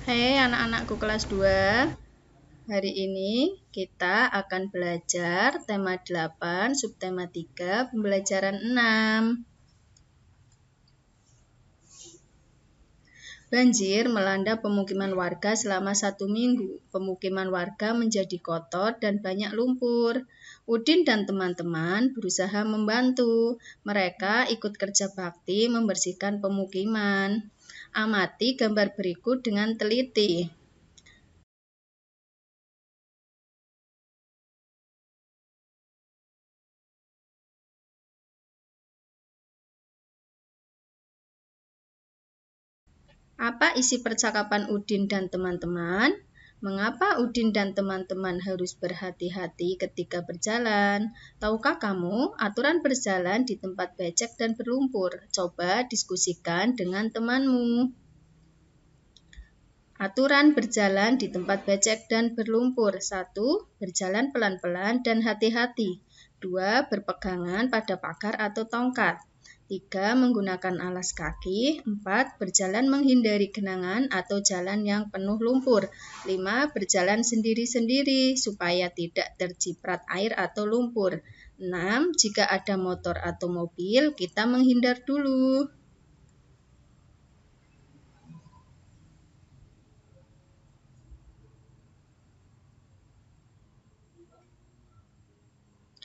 Hai anak-anakku kelas 2. Hari ini kita akan belajar tema 8, subtema 3, pembelajaran 6. Banjir melanda pemukiman warga selama 1 minggu. Pemukiman warga menjadi kotor dan banyak lumpur. Udin dan teman-teman berusaha membantu. Mereka ikut kerja bakti membersihkan pemukiman. Amati gambar berikut dengan teliti. Apa isi percakapan Udin dan teman-teman? Mengapa Udin dan teman-teman harus berhati-hati ketika berjalan? Tahukah kamu aturan berjalan di tempat becek dan berlumpur? Coba diskusikan dengan temanmu. Aturan berjalan di tempat becek dan berlumpur. 1. Berjalan pelan-pelan dan hati-hati. 2. Berpegangan pada pagar atau tongkat. 3. Menggunakan alas kaki. 4. Berjalan menghindari genangan atau jalan yang penuh lumpur. 5. Berjalan sendiri-sendiri supaya tidak terciprat air atau lumpur. 6. Jika ada motor atau mobil, kita menghindar dulu.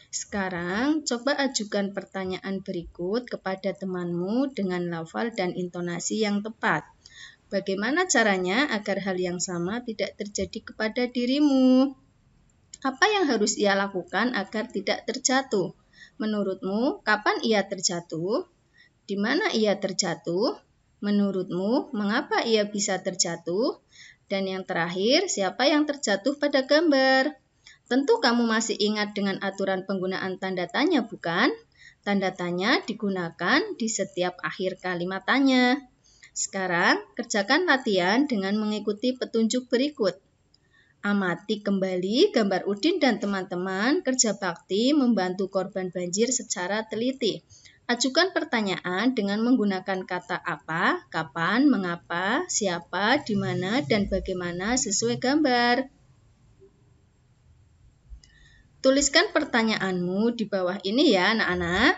Sekarang, coba ajukan pertanyaan berikut kepada temanmu dengan lafal dan intonasi yang tepat. Bagaimana caranya agar hal yang sama tidak terjadi kepada dirimu? Apa yang harus ia lakukan agar tidak terjatuh? Menurutmu, kapan ia terjatuh? Di mana ia terjatuh? Menurutmu, mengapa ia bisa terjatuh? Dan yang terakhir, siapa yang terjatuh pada gambar? Tentu kamu masih ingat dengan aturan penggunaan tanda tanya, bukan? Tanda tanya digunakan di setiap akhir kalimat tanya. Sekarang, kerjakan latihan dengan mengikuti petunjuk berikut. Amati kembali gambar Udin dan teman-teman kerja bakti membantu korban banjir secara teliti. Ajukan pertanyaan dengan menggunakan kata apa, kapan, mengapa, siapa, di mana, dan bagaimana sesuai gambar. Tuliskan pertanyaanmu di bawah ini ya anak-anak.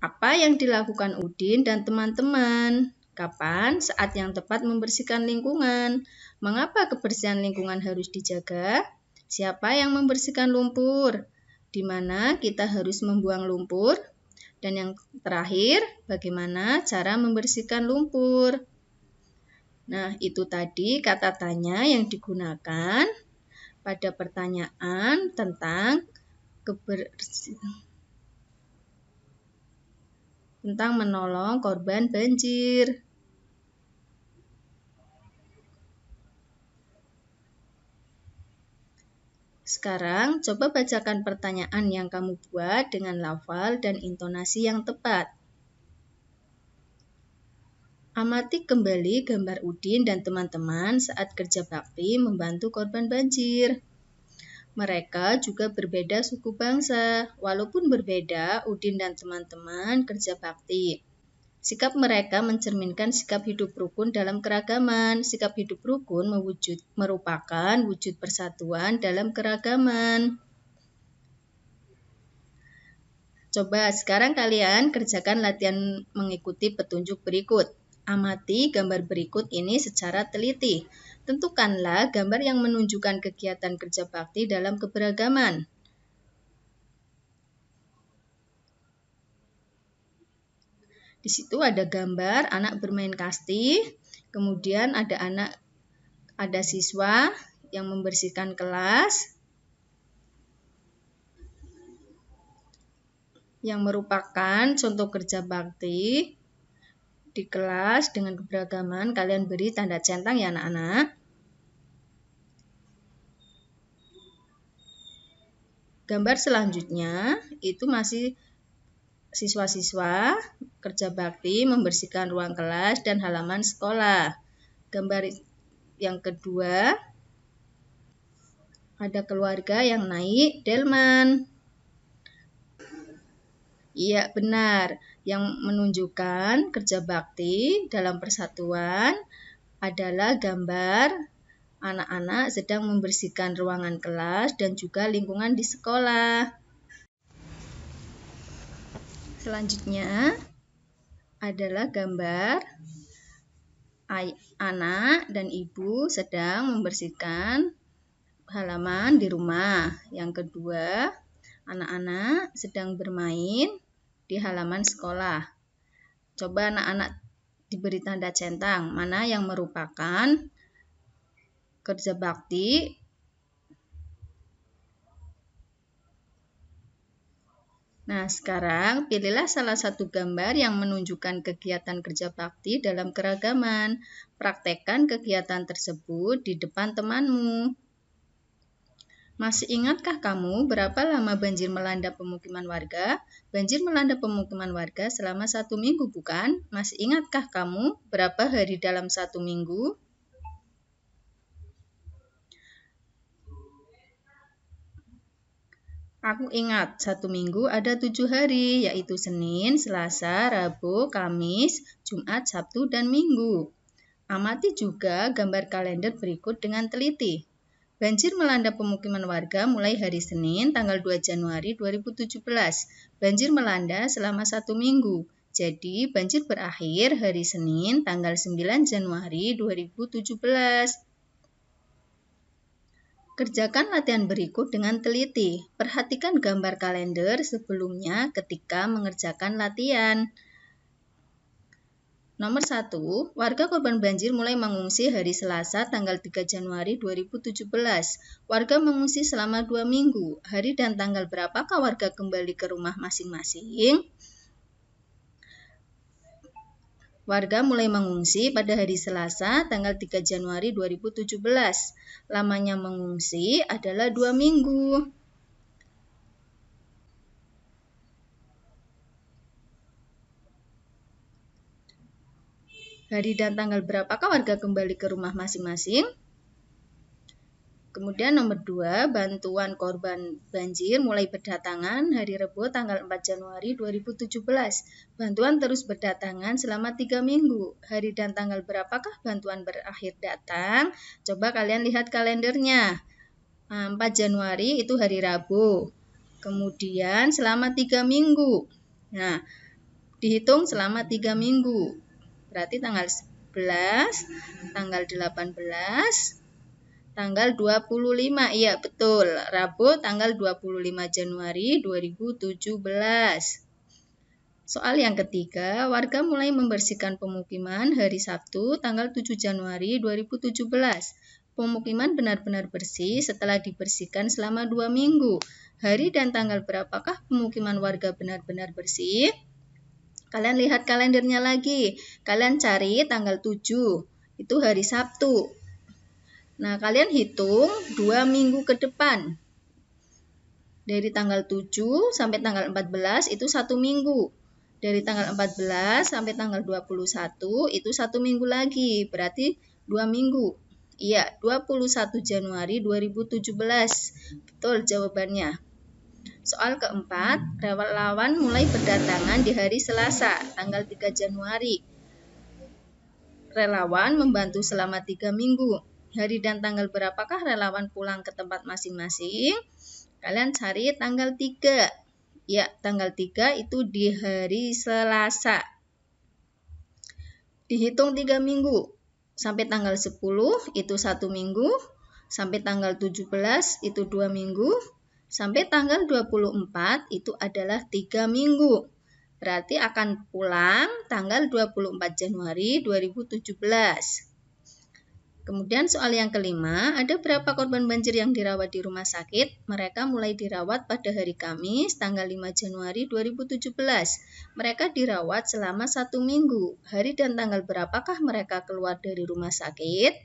Apa yang dilakukan Udin dan teman-teman? Kapan saat yang tepat membersihkan lingkungan? Mengapa kebersihan lingkungan harus dijaga? Siapa yang membersihkan lumpur? Di mana kita harus membuang lumpur? Dan yang terakhir, bagaimana cara membersihkan lumpur? Nah, itu tadi kata tanya yang digunakan pada pertanyaan tentang menolong korban banjir. Sekarang, coba bacakan pertanyaan yang kamu buat dengan lafal dan intonasi yang tepat. Amati kembali gambar Udin dan teman-teman saat kerja bakti membantu korban banjir. Mereka juga berbeda suku bangsa. Walaupun berbeda, Udin dan teman-teman kerja bakti. Sikap mereka mencerminkan sikap hidup rukun dalam keragaman. Sikap hidup rukun merupakan wujud persatuan dalam keragaman. Coba sekarang kalian kerjakan latihan mengikuti petunjuk berikut. Amati gambar berikut ini secara teliti. Tentukanlah gambar yang menunjukkan kegiatan kerja bakti dalam keberagaman. Di situ ada gambar anak bermain kasti, kemudian ada siswa yang membersihkan kelas, yang merupakan contoh kerja bakti di kelas dengan keberagaman. Kalian beri tanda centang ya anak-anak. Gambar selanjutnya itu masih siswa-siswa kerja bakti membersihkan ruang kelas dan halaman sekolah. Gambar yang kedua ada keluarga yang naik delman. Iya, benar. Yang menunjukkan kerja bakti dalam persatuan adalah gambar anak-anak sedang membersihkan ruangan kelas dan juga lingkungan di sekolah. Selanjutnya adalah gambar anak dan ibu sedang membersihkan halaman di rumah. Yang kedua, anak-anak sedang bermain di halaman sekolah. Coba anak-anak diberi tanda centang, mana yang merupakan kerja bakti. Nah, sekarang pilihlah salah satu gambar yang menunjukkan kegiatan kerja bakti dalam keragaman. Praktekkan kegiatan tersebut di depan temanmu. Masih ingatkah kamu berapa lama banjir melanda pemukiman warga? Banjir melanda pemukiman warga selama 1 minggu, bukan? Masih ingatkah kamu berapa hari dalam 1 minggu? Aku ingat, 1 minggu ada 7 hari, yaitu Senin, Selasa, Rabu, Kamis, Jumat, Sabtu, dan Minggu. Amati juga gambar kalender berikut dengan teliti. Banjir melanda pemukiman warga mulai hari Senin, tanggal 2 Januari 2017. Banjir melanda selama 1 minggu. Jadi, banjir berakhir hari Senin, tanggal 9 Januari 2017. Kerjakan latihan berikut dengan teliti. Perhatikan gambar kalender sebelumnya ketika mengerjakan latihan. Nomor 1, warga korban banjir mulai mengungsi hari Selasa tanggal 3 Januari 2017. Warga mengungsi selama 2 minggu. Hari dan tanggal berapakah warga kembali ke rumah masing-masing? Warga mulai mengungsi pada hari Selasa tanggal 3 Januari 2017. Lamanya mengungsi adalah 2 minggu. Hari dan tanggal berapakah warga kembali ke rumah masing-masing? Kemudian nomor 2, bantuan korban banjir mulai berdatangan hari Rabu tanggal 4 Januari 2017. Bantuan terus berdatangan selama 3 minggu. Hari dan tanggal berapakah bantuan berakhir datang? Coba kalian lihat kalendernya. 4 Januari itu hari Rabu. Kemudian selama 3 minggu. Nah, dihitung selama 3 minggu. Berarti tanggal 11, tanggal 18, tanggal 25, iya betul, Rabu tanggal 25 Januari 2017. Soal yang ketiga, warga mulai membersihkan pemukiman hari Sabtu tanggal 7 Januari 2017. Pemukiman benar-benar bersih setelah dibersihkan selama 2 minggu. Hari dan tanggal berapakah pemukiman warga benar-benar bersih? Kalian lihat kalendernya lagi. Kalian cari tanggal 7. Itu hari Sabtu. Nah, kalian hitung 2 minggu ke depan. Dari tanggal 7 sampai tanggal 14 itu 1 minggu. Dari tanggal 14 sampai tanggal 21 itu 1 minggu lagi. Berarti 2 minggu. Iya, 21 Januari 2017. Betul jawabannya. Soal keempat, relawan mulai berdatangan di hari Selasa, tanggal 3 Januari. Relawan membantu selama 3 minggu. Hari dan tanggal berapakah relawan pulang ke tempat masing-masing? Kalian cari tanggal 3. Ya, tanggal 3 itu di hari Selasa. Dihitung 3 minggu. Sampai tanggal 10 itu 1 minggu. Sampai tanggal 17 itu 2 minggu. Sampai tanggal 24 itu adalah 3 minggu. Berarti akan pulang tanggal 24 Januari 2017. Kemudian soal yang kelima, ada berapa korban banjir yang dirawat di rumah sakit? Mereka mulai dirawat pada hari Kamis tanggal 5 Januari 2017. Mereka dirawat selama 1 minggu. Hari dan tanggal berapakah mereka keluar dari rumah sakit?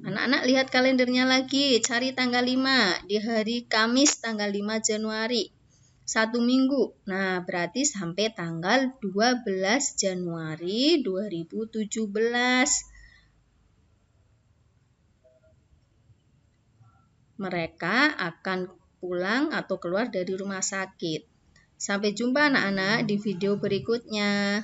Anak-anak lihat kalendernya lagi, cari tanggal 5, di hari Kamis tanggal 5 Januari, 1 minggu. Nah, berarti sampai tanggal 12 Januari 2017. Mereka akan pulang atau keluar dari rumah sakit. Sampai jumpa anak-anak di video berikutnya.